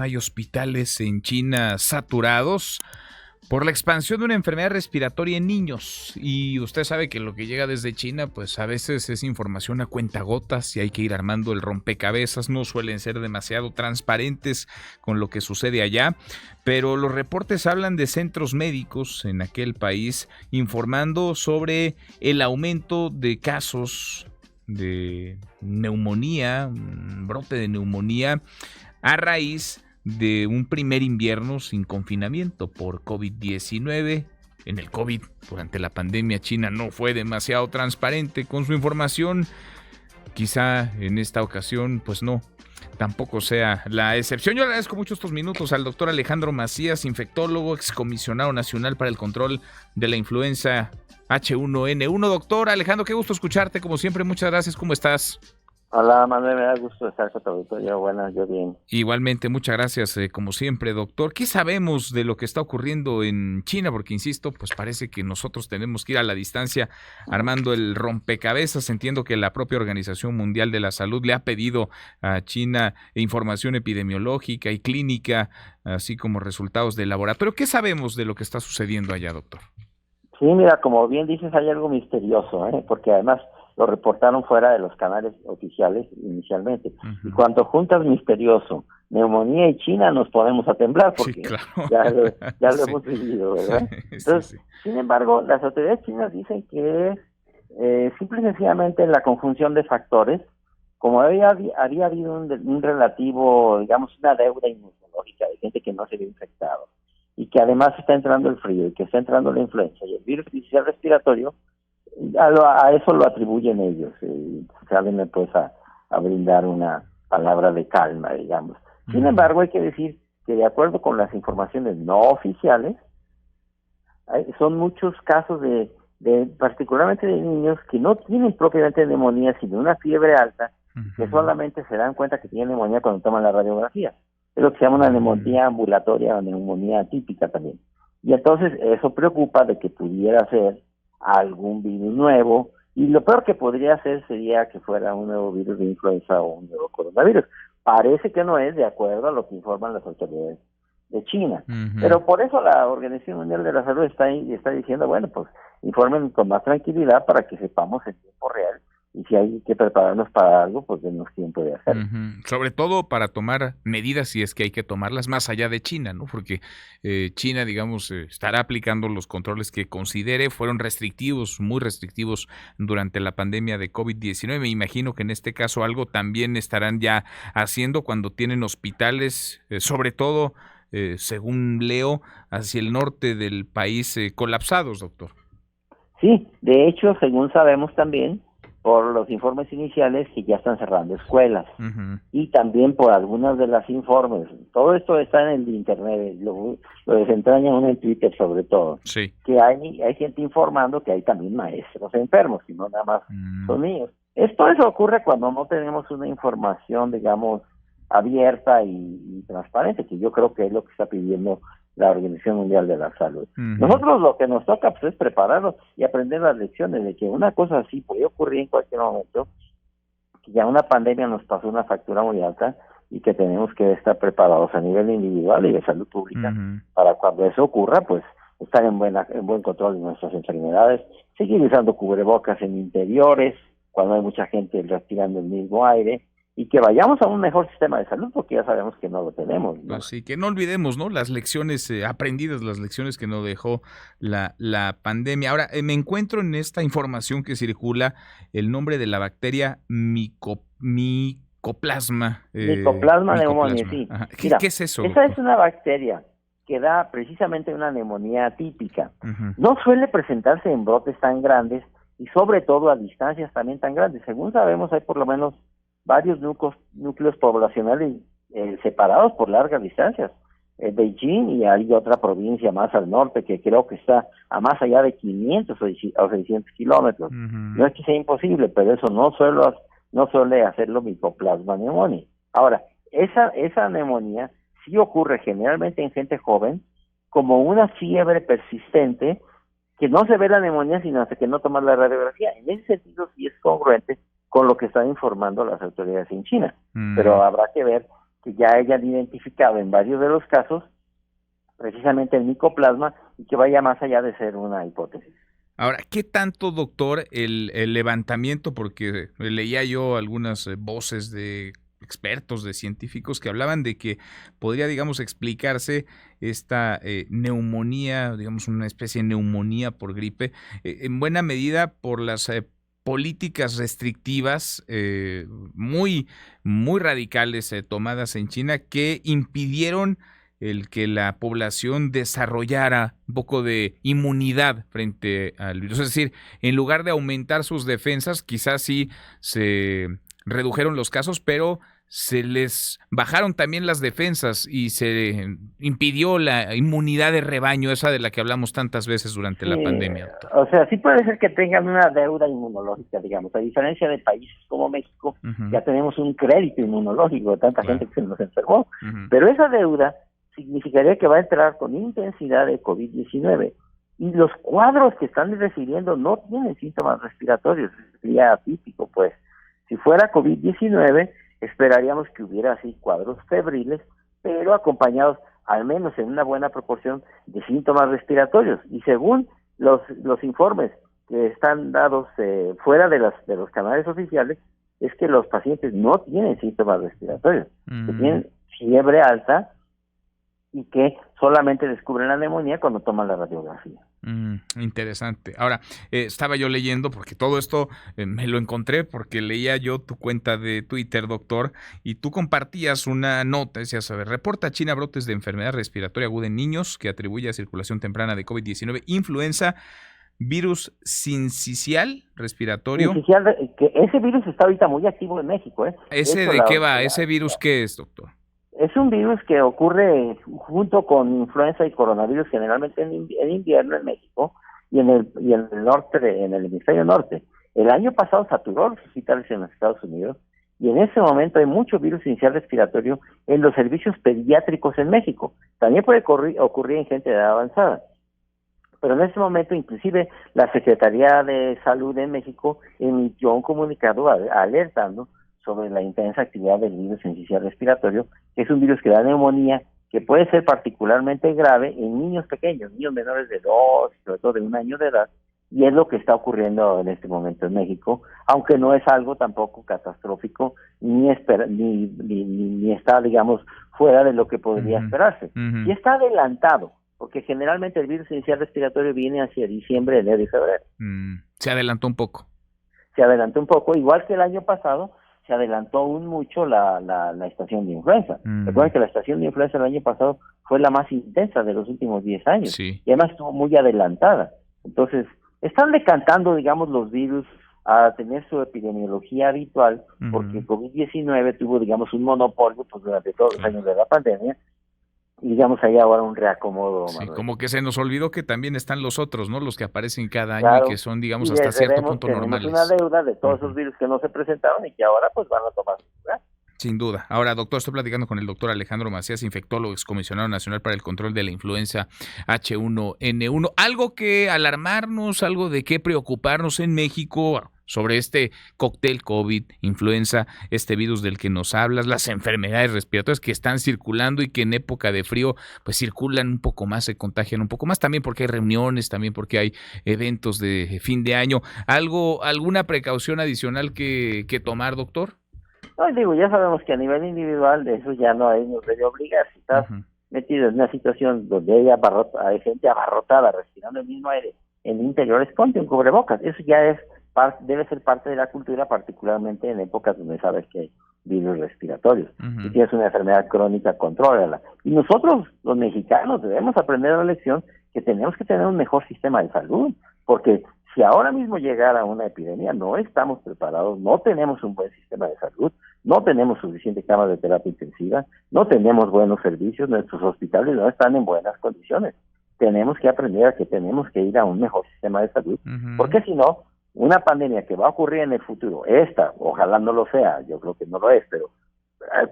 Hay hospitales en China saturados por la expansión de una enfermedad respiratoria en niños, y usted sabe que lo que llega desde China pues a veces es información a cuentagotas y hay que ir armando el rompecabezas. No suelen ser demasiado transparentes con lo que sucede allá, pero los reportes hablan de centros médicos en aquel país informando sobre el aumento de casos de neumonía, un brote de neumonía a raíz de un primer invierno sin confinamiento por COVID-19. En el COVID, durante la pandemia, China no fue demasiado transparente con su información. Quizá en esta ocasión, pues no, tampoco sea la excepción. Yo le agradezco mucho estos minutos al doctor Alejandro Macías, infectólogo, excomisionado nacional para el control de la influenza H1N1. Doctor Alejandro, qué gusto escucharte, como siempre, muchas gracias, ¿cómo estás? Hola, Manuel, me da gusto estar con tu auditorio. Bueno, yo bien. Igualmente, muchas gracias, como siempre, doctor. ¿Qué sabemos de lo que está ocurriendo en China? Porque, insisto, pues parece que nosotros tenemos que ir a la distancia armando el rompecabezas. Entiendo que la propia Organización Mundial de la Salud le ha pedido a China información epidemiológica y clínica, así como resultados de laboratorio. ¿Qué sabemos de lo que está sucediendo allá, doctor? Sí, mira, como bien dices, hay algo misterioso, porque además lo reportaron fuera de los canales oficiales inicialmente. Uh-huh. Y cuando juntas misterioso, neumonía y China, nos ponemos a temblar porque sí, claro. ya lo hemos vivido, ¿verdad? Entonces, sin embargo, las autoridades chinas dicen que simple y sencillamente la conjunción de factores, como había habido un relativo, digamos, una deuda inmunológica de gente que no se había infectado, y que además está entrando el frío, y que está entrando la influenza, y el virus inicial respiratorio, a eso lo atribuyen ellos, salen pues a brindar una palabra de calma, digamos. Sin embargo, hay que decir que de acuerdo con las informaciones no oficiales, son muchos casos de particularmente de niños que no tienen propiamente neumonía, sino una fiebre alta, que solamente se dan cuenta que tienen neumonía cuando toman la radiografía. Es lo que se llama una neumonía ambulatoria o neumonía atípica también. Y entonces eso preocupa de que pudiera ser algún virus nuevo, y lo peor que podría ser sería que fuera un nuevo virus de influenza o un nuevo coronavirus. Parece que no es, de acuerdo a lo que informan las autoridades de China. Pero por eso la Organización Mundial de la Salud está diciendo, bueno, pues informen con más tranquilidad para que sepamos en tiempo real, y si hay que prepararnos para algo, pues denos tiempo de hacerlo. Sobre todo para tomar medidas, si es que hay que tomarlas, más allá de China, ¿no? Porque China, digamos, estará aplicando los controles que considere. Fueron restrictivos, muy restrictivos durante la pandemia de COVID-19. Me imagino que en este caso algo también estarán ya haciendo cuando tienen hospitales, sobre todo, según leo, hacia el norte del país colapsados, doctor. Sí, de hecho, según sabemos también, por los informes iniciales, que ya están cerrando escuelas, y también por algunas de las informes. Todo esto está en el internet, lo desentraña uno en Twitter sobre todo, sí, que hay gente informando que hay también maestros enfermos, y no nada más son niños. Todo eso ocurre cuando no tenemos una información, digamos, abierta y transparente, que yo creo que es lo que está pidiendo la Organización Mundial de la Salud. Nosotros lo que nos toca pues es prepararnos y aprender las lecciones de que una cosa así puede ocurrir en cualquier momento, que ya una pandemia nos pasó una factura muy alta y que tenemos que estar preparados a nivel individual y de salud pública para cuando eso ocurra, pues estar en buen control de nuestras enfermedades, seguir usando cubrebocas en interiores cuando hay mucha gente respirando el mismo aire, y que vayamos a un mejor sistema de salud, porque ya sabemos que no lo tenemos, ¿no? Pues sí, que no olvidemos, ¿no?, las lecciones aprendidas, las lecciones que nos dejó la pandemia. Ahora, me encuentro en esta información que circula el nombre de la bacteria Mycoplasma. Mycoplasma pneumoniae, sí. Mira, ¿qué es eso, esa doctor? es una bacteria que da precisamente una neumonía atípica. No suele presentarse en brotes tan grandes y sobre todo a distancias también tan grandes. Según sabemos, hay por lo menos varios núcleos poblacionales separados por largas distancias. Beijing, y hay otra provincia más al norte que creo que está a más allá de 500 o 600 kilómetros. No es que sea imposible, pero eso no suele hacerlo Mycoplasma pneumoniae. Ahora, esa neumonía sí ocurre generalmente en gente joven, como una fiebre persistente, que no se ve la neumonía sino hasta que no tomas la radiografía. En ese sentido sí es congruente con lo que están informando las autoridades en China, pero habrá que ver que ya hayan identificado en varios de los casos precisamente el micoplasma y que vaya más allá de ser una hipótesis. Ahora, ¿qué tanto, doctor, el levantamiento? Porque leía yo algunas voces de expertos, de científicos que hablaban de que podría, digamos, explicarse esta neumonía, digamos, una especie de neumonía por gripe, en buena medida por las políticas restrictivas muy, muy radicales tomadas en China que impidieron el que la población desarrollara un poco de inmunidad frente al virus. Es decir, en lugar de aumentar sus defensas, quizás sí se redujeron los casos, pero se les bajaron también las defensas y se impidió la inmunidad de rebaño, esa de la que hablamos tantas veces durante la pandemia, doctor. O sea, sí puede ser que tengan una deuda inmunológica, digamos, a diferencia de países como México, ya tenemos un crédito inmunológico de tanta gente que se nos enfermó, pero esa deuda significaría que va a entrar con intensidad de COVID-19 y los cuadros que están recibiendo no tienen síntomas respiratorios, sería atípico, pues. Si fuera COVID-19, esperaríamos que hubiera así cuadros febriles, pero acompañados al menos en una buena proporción de síntomas respiratorios. Y según los informes que están dados fuera de los canales oficiales, es que los pacientes no tienen síntomas respiratorios, que tienen fiebre alta y que solamente descubren la neumonía cuando toman la radiografía. Interesante. Ahora, estaba yo leyendo, porque todo esto me lo encontré porque leía yo tu cuenta de Twitter, doctor, y tú compartías una nota, decías, a ver, reporta China brotes de enfermedad respiratoria aguda en niños que atribuye a circulación temprana de COVID-19, influenza, virus sincicial respiratorio. Que ese virus está ahorita muy activo en México. ¿Ese de qué va? ¿Ese virus qué es, doctor? Es un virus que ocurre junto con influenza y coronavirus generalmente en invierno en México y en el norte, en el hemisferio norte. El año pasado saturó los hospitales en los Estados Unidos y en ese momento hay mucho virus inicial respiratorio en los servicios pediátricos en México. También puede ocurrir en gente de edad avanzada. Pero en ese momento, inclusive, la Secretaría de Salud en México emitió un comunicado alertando sobre la intensa actividad del virus sincicial respiratorio, que es un virus que da neumonía, que puede ser particularmente grave en niños pequeños, niños menores de 2, sobre todo de 1 año de edad, y es lo que está ocurriendo en este momento en México, aunque no es algo tampoco catastrófico, ni está, digamos, fuera de lo que podría esperarse. Y está adelantado, porque generalmente el virus inicial respiratorio viene hacia diciembre, enero y febrero. Se adelantó un poco. Se adelantó un poco, igual que el año pasado, se adelantó aún mucho la estación de influenza. Recuerden que la estación de influenza el año pasado fue la más intensa de los últimos 10 años. Sí. Y además estuvo muy adelantada. Entonces, están decantando, digamos, los virus a tener su epidemiología habitual, porque COVID-19 tuvo, digamos, un monopolio pues durante todos los años de la pandemia, y digamos, hay ahora un reacomodo. Sí, como que se nos olvidó que también están los otros, ¿no? Los que aparecen cada año y que son, digamos, hasta cierto punto normales. Tenemos una deuda de todos esos virus que no se presentaron y que ahora pues van a tomar su lugar. Sin duda. Ahora, doctor, estoy platicando con el doctor Alejandro Macías, infectólogo, excomisionado nacional para el control de la influenza H1N1. Algo que alarmarnos, algo de qué preocuparnos en México sobre este cóctel COVID, influenza, este virus del que nos hablas, las enfermedades respiratorias que están circulando y que en época de frío pues circulan un poco más, se contagian un poco más, también porque hay reuniones, también porque hay eventos de fin de año. ¿Alguna precaución adicional que tomar, doctor? No, digo, ya sabemos que a nivel individual de eso ya no nos debe obligar. Si estás metido en una situación donde hay gente abarrotada respirando el mismo aire en interiores, ponte un cubrebocas. Eso ya debe ser parte de la cultura, particularmente en épocas donde sabes que hay virus respiratorios. Si tienes una enfermedad crónica, contrólala. Y nosotros, los mexicanos, debemos aprender la lección que tenemos que tener un mejor sistema de salud, porque si ahora mismo llegara una epidemia, no estamos preparados, no tenemos un buen sistema de salud, no tenemos suficiente camas de terapia intensiva, no tenemos buenos servicios, nuestros hospitales no están en buenas condiciones. Tenemos que aprender a que tenemos que ir a un mejor sistema de salud, porque si no, una pandemia que va a ocurrir en el futuro, ojalá no lo sea, yo creo que no lo es, pero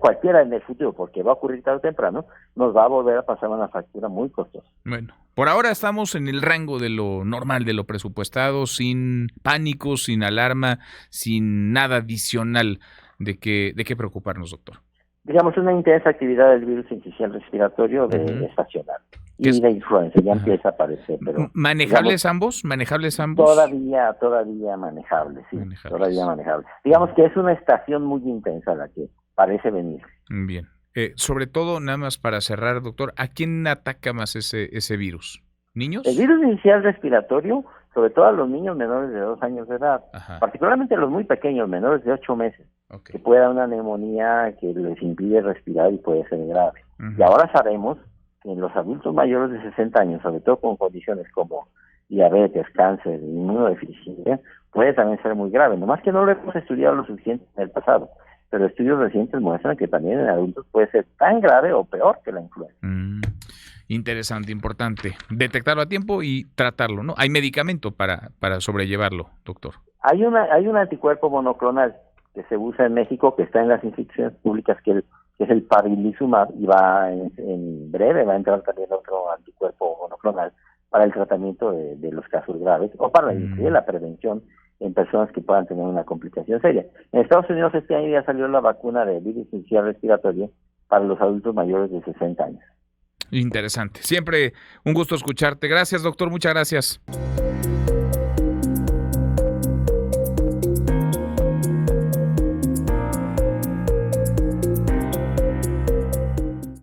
cualquiera en el futuro, porque va a ocurrir tarde o temprano, nos va a volver a pasar una factura muy costosa. Bueno, por ahora estamos en el rango de lo normal, de lo presupuestado, sin pánico, sin alarma, sin nada adicional de qué preocuparnos, doctor. digamos, una intensa actividad del virus sincicial respiratorio estacional. Y de influenza ya empieza a aparecer, pero... ¿Manejables ambos? Todavía manejables, sí. Todavía manejables. Digamos que es una estación muy intensa la que parece venir. Bien. Sobre todo, nada más para cerrar, doctor, ¿a quién ataca más ese virus? ¿Niños? El virus inicial respiratorio, sobre todo a los niños menores de 2 años de edad, particularmente a los muy pequeños, menores de 8 meses, que puede dar una neumonía que les impide respirar y puede ser grave. Y ahora sabemos que en los adultos mayores de 60 años, sobre todo con condiciones como diabetes, cáncer, inmunodeficiencia, puede también ser muy grave. Nomás que no lo hemos estudiado lo suficiente en el pasado, pero estudios recientes muestran que también en adultos puede ser tan grave o peor que la influenza. Interesante, importante. Detectarlo a tiempo y tratarlo, ¿no? ¿Hay medicamento para sobrellevarlo, doctor? Hay un anticuerpo monoclonal que se usa en México, que está en las instituciones públicas, que es el Pabilizumab, y en breve va a entrar también otro anticuerpo monoclonal para el tratamiento de los casos graves o para la prevención en personas que puedan tener una complicación seria. En Estados Unidos este año ya salió la vacuna de virus sincicial respiratorio para los adultos mayores de 60 años. Interesante. Siempre un gusto escucharte. Gracias, doctor. Muchas gracias.